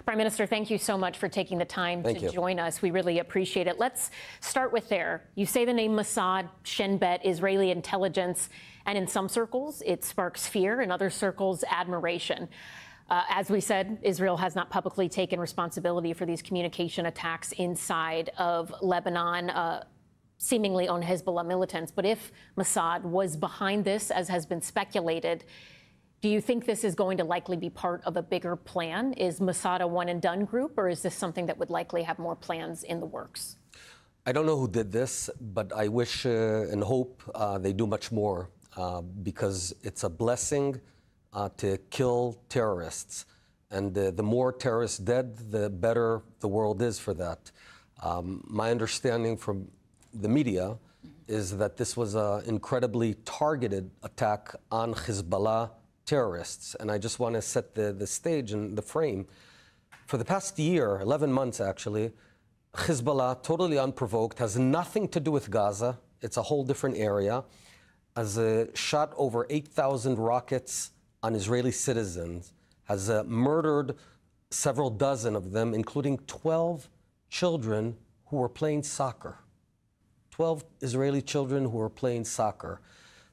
Prime Minister, thank you so much for taking the time to join us. We really appreciate it. Let's start with there. You say the name Mossad, Shin Bet, Israeli intelligence, and in some circles, it sparks fear, in other circles, admiration. As we said, Israel has not publicly taken responsibility for these communication attacks inside of Lebanon, seemingly on Hezbollah militants. But if Mossad was behind this, as has been speculated, do you think this is going to likely be part of a bigger plan? Is Mossad a one-and-done group, or is this something that would likely have more plans in the works? I don't know who did this, but I wish and hope they do much more because it's a blessing to kill terrorists. And the more terrorists dead, the better the world is for that. My understanding from the media is that this was an incredibly targeted attack on Hezbollah terrorists. And I just want to set the stage and the frame. For the past year, 11 months actually, Hezbollah, totally unprovoked, has nothing to do with Gaza. It's a whole different area, has shot over 8,000 rockets on Israeli citizens, has murdered several dozen of them, including 12 children who were playing soccer. 12 Israeli children who were playing soccer.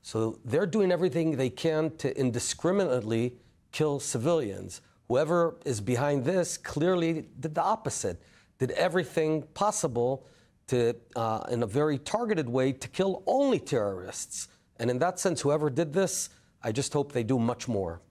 So they're doing everything they can to indiscriminately kill civilians. Whoever is behind this clearly did the opposite, did everything possible to, in a very targeted way, to kill only terrorists. And in that sense, whoever did this, I just hope they do much more.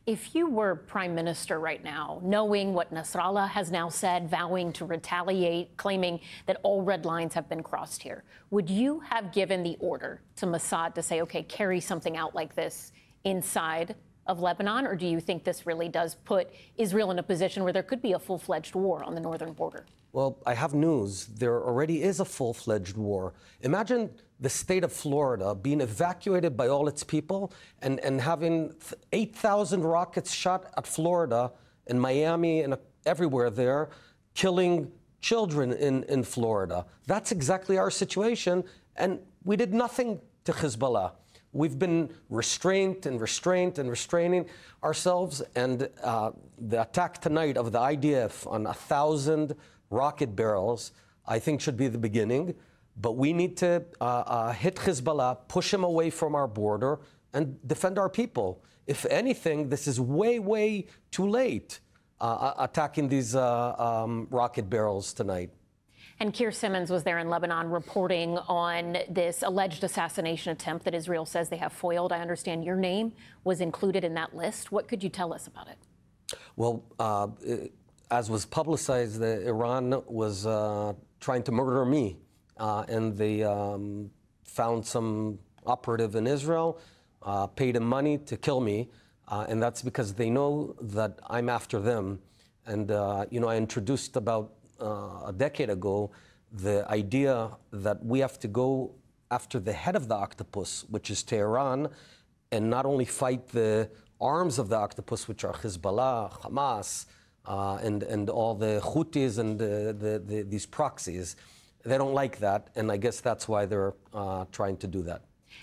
If you were Prime Minister right now, knowing what Nasrallah has now said, vowing to retaliate, claiming that all red lines have been crossed here, would you have given the order to Mossad to say, OK, carry something out like this inside of Lebanon? Or do you think this really does put Israel in a position where there could be a full-fledged war on the northern border? Well, I have news. There already is a full-fledged war. Imagine the state of Florida being evacuated by all its people and having 8,000 rockets shot at Florida and Miami and everywhere there, killing children in Florida. That's exactly our situation, and we did nothing to Hezbollah. We've been restrained and restraining ourselves, and the attack tonight of the IDF on 1,000 rocket barrels, I think, should be the beginning. But we need to hit Hezbollah, push them away from our border, and defend our people. If anything, this is way, way too late, attacking these rocket barrels tonight. And Keir Simmons was there in Lebanon reporting on this alleged assassination attempt that Israel says they have foiled. I understand your name was included in that list. What could you tell us about it? Well, as was publicized, Iran was trying to murder me. And they found some operative in Israel, paid him money to kill me, and that's because they know that I'm after them. And, you know, I introduced about a decade ago the idea that we have to go after the head of the octopus, which is Tehran, and not only fight the arms of the octopus, which are Hezbollah, Hamas, and all the Houthis and these proxies. They don't like that, and I guess that's why they're trying to do that.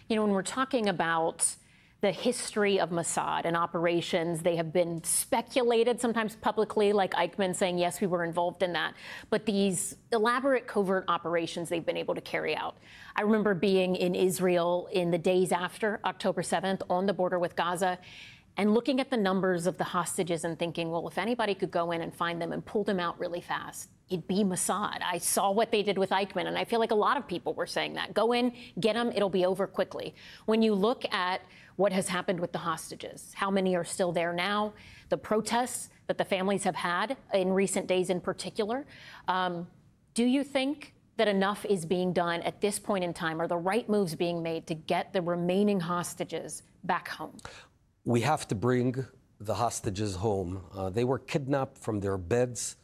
You know, when we're talking about the history of Mossad and operations, they have been speculated, sometimes publicly, like Eichmann saying, yes, we were involved in that. But these elaborate covert operations they've been able to carry out. I remember being in Israel in the days after October 7th on the border with Gaza, and looking at the numbers of the hostages and thinking, well, if anybody could go in and find them and pull them out really fast, it'd be Mossad. I saw what they did with Eichmann, and I feel like a lot of people were saying that. Go in, get them, it'll be over quickly. When you look at what has happened with the hostages, how many are still there now, the protests that the families have had in recent days in particular, do you think that enough is being done at this point in time? Are the right moves being made to get the remaining hostages back home? We have to bring the hostages home. They were kidnapped from their beds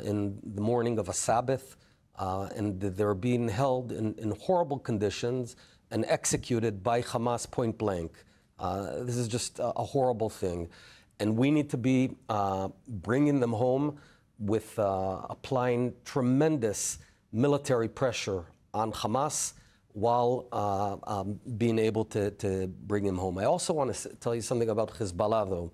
in the morning of a Sabbath, and they're being held in horrible conditions and executed by Hamas point blank. This is just a horrible thing. And we need to be bringing them home with applying tremendous military pressure on Hamas while being able to bring him home. I also want to tell you something about Hezbollah, though.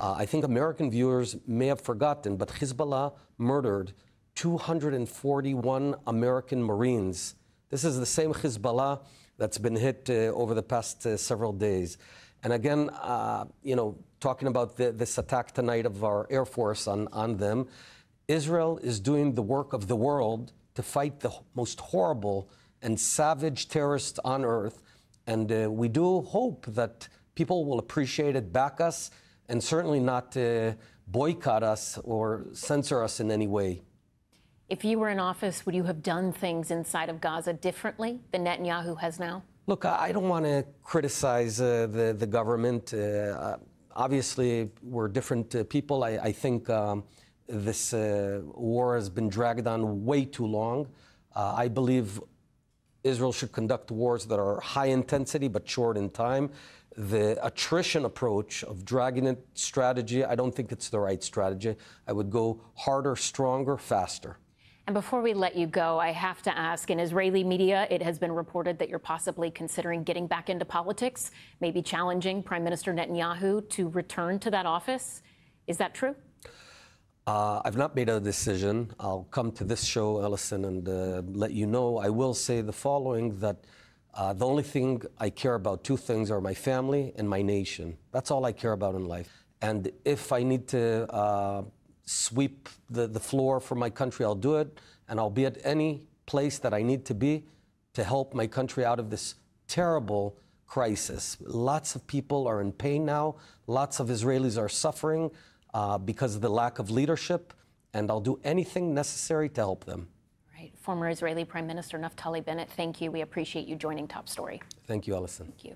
I think American viewers may have forgotten, but Hezbollah murdered 241 American Marines. This is the same Hezbollah that's been hit over the past several days. And again, talking about this attack tonight of our Air Force on them, Israel is doing the work of the world to fight the most horrible and savage terrorists on earth. And we do hope that people will appreciate it, back us, and certainly not boycott us or censor us in any way. If you were in office, would you have done things inside of Gaza differently than Netanyahu has now? Look, I don't want to criticize the government. Obviously, we're different people. I think this war has been dragged on way too long. I believe Israel should conduct wars that are high intensity but short in time. The attrition approach of dragging it strategy, I don't think it's the right strategy. I would go harder, stronger, faster. And before we let you go, I have to ask, in Israeli media, it has been reported that you're possibly considering getting back into politics, maybe challenging Prime Minister Netanyahu to return to that office. Is that true? I've not made a decision. I'll come to this show, Ellison, and let you know. I will say the following, that the only thing I care about, two things, are my family and my nation. That's all I care about in life. And if I need to sweep the floor for my country, I'll do it, and I'll be at any place that I need to be to help my country out of this terrible crisis. Lots of people are in pain now. Lots of Israelis are suffering because of the lack of leadership, and I'll do anything necessary to help them. Right. Former Israeli Prime Minister Naftali Bennett, thank you. We appreciate you joining Top Story. Thank you, Ellison. Thank you.